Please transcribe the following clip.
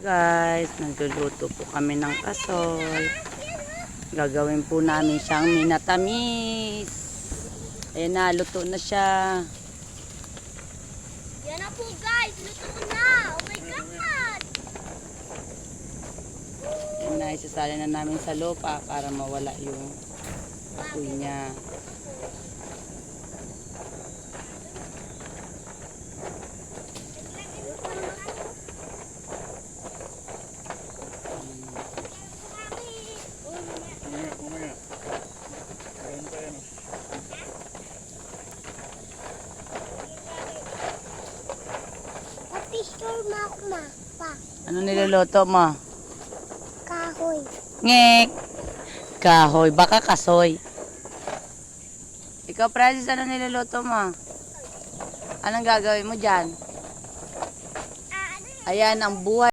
Guys, nagluluto po kami ng kasol. Gagawin po namin siyang minatamis. Ayan na, luto na siya. Yan na po guys, luto na. Oh my God! Ayan na, isasali na namin sa lupa para mawala yung apoy niya. Picture mo pa. Ano niluluto mo? Kahoy. Ngek! Kahoy, baka kasoy. Ikaw, Francis, ano niluluto mo? Anong gagawin mo dyan? Ayan, ang buhay.